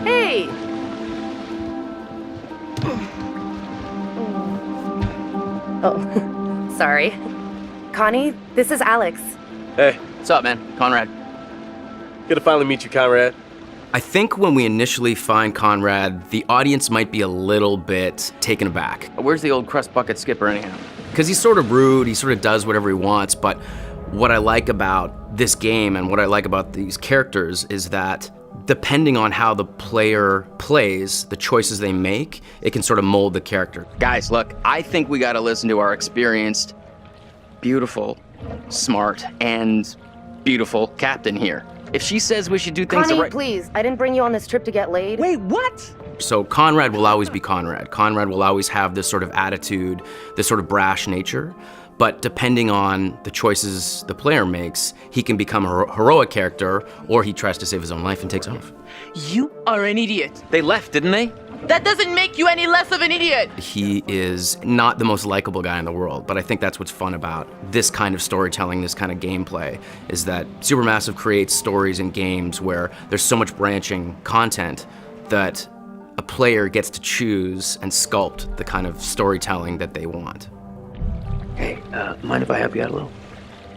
Hey! Oh, sorry. Connie, this is Alex. Hey, What's up, man? Conrad. good to finally meet you, Conrad. I think when we initially find Conrad, the audience might be a little bit taken aback. Where's the old crust bucket skipper anyhow? Because he's sort of rude, he sort of does whatever he wants, but what I like about this game and what I like about these characters is that depending on how the player plays, the choices they make, it can sort of mold the character. Guys, look, I think we gotta listen to our experienced, beautiful, smart, and beautiful captain here. If she says we should do things Connie, the right... please. I didn't bring you on this trip to get laid. Wait, what? So Conrad will always be Conrad. Conrad will always have this sort of attitude, this sort of brash nature. But depending on the choices the player makes, he can become a heroic character, or he tries to save his own life and takes off. You are an idiot. They left, didn't they? That doesn't make you any less of an idiot. He is not the most likable guy in the world, but I think that's what's fun about this kind of storytelling, this kind of gameplay, is that Supermassive creates stories and games where there's so much branching content that a player gets to choose and sculpt the kind of storytelling that they want. Hey, mind if I help you out a little?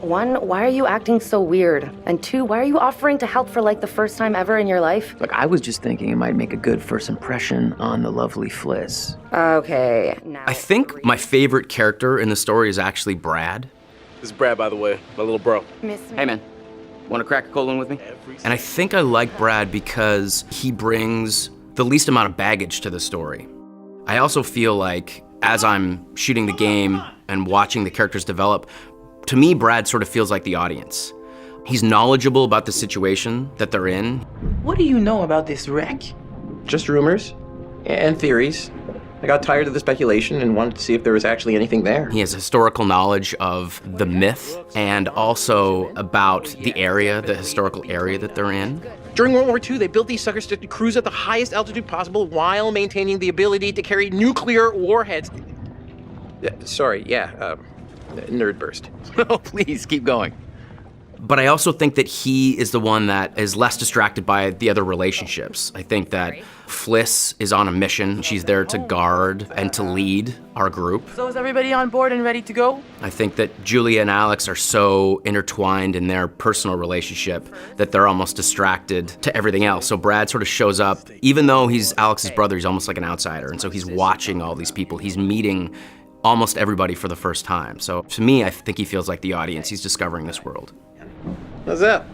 One, why are you acting so weird? And two, why are you offering to help for like the first time ever in your life? Look, I was just thinking it might make a good first impression on the lovely Fliss. Okay, now... I think my favorite character in the story is actually Brad. This is Brad, by the way, my little bro. Hey, man. Want to crack a cold one with me? And I think I like Brad because he brings the least amount of baggage to the story. I also feel like as I'm shooting the game and watching the characters develop, to me, Brad sort of feels like the audience. He's knowledgeable about the situation that they're in. What do you know about this wreck? Just rumors and theories. I got tired of the speculation and wanted to see if there was actually anything there. He has historical knowledge of the myth and also about the area, the historical area that they're in. During World War II, they built these suckers to cruise at the highest altitude possible while maintaining the ability to carry nuclear warheads. Nerd burst. Oh, please, keep going. But I also think that he is the one that is less distracted by the other relationships. I think that Fliss is on a mission. She's there to guard and to lead our group. So is everybody on board and ready to go? I think that Julia and Alex are so intertwined in their personal relationship that they're almost distracted to everything else. So Brad sort of shows up, even though he's Alex's brother, he's almost like an outsider. And so he's watching all these people. He's meeting almost everybody for the first time. So to me, I think he feels like the audience. He's discovering this world. What's up?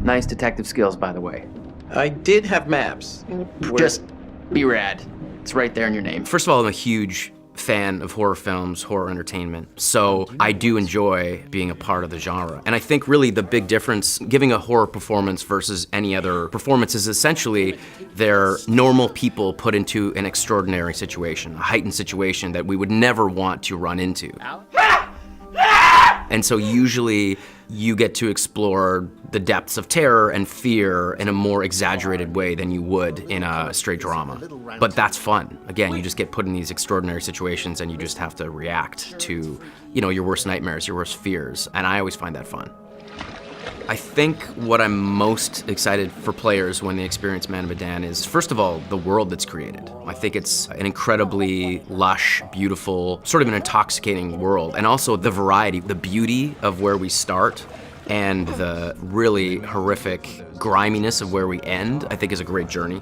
Nice detective skills, by the way. I did have maps. Just be rad. It's right there in your name. First of all, I'm a huge fan of horror films, horror entertainment. So I do enjoy being a part of the genre. And I think really the big difference, giving a horror performance versus any other performance, is essentially they're normal people put into an extraordinary situation, a heightened situation that we would never want to run into. And so usually you get to explore the depths of terror and fear in a more exaggerated way than you would in a straight drama. But that's fun. Again, you just get put in these extraordinary situations and you just have to react to, your worst nightmares, your worst fears. And I always find that fun. I think what I'm most excited for players when they experience Man of Medan is, first of all, the world that's created. I think it's an incredibly lush, beautiful, sort of an intoxicating world. And also the variety, the beauty of where we start and the really horrific griminess of where we end, I think is a great journey.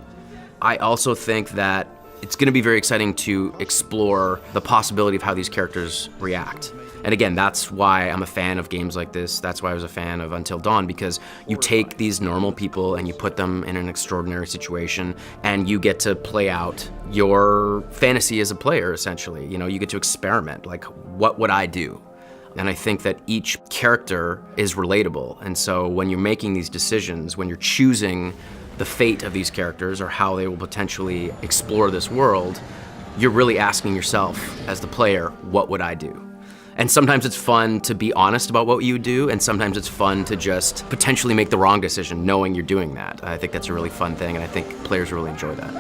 I also think that it's going to be very exciting to explore the possibility of how these characters react. And again, that's why I'm a fan of games like this. That's why I was a fan of Until Dawn, because you take these normal people and you put them in an extraordinary situation and you get to play out your fantasy as a player, essentially. You get to experiment, like, what would I do? And I think that each character is relatable. And so when you're making these decisions, when you're choosing the fate of these characters or how they will potentially explore this world, you're really asking yourself as the player, what would I do? And sometimes it's fun to be honest about what you do, and sometimes it's fun to just potentially make the wrong decision knowing you're doing that. I think that's a really fun thing, and I think players really enjoy that.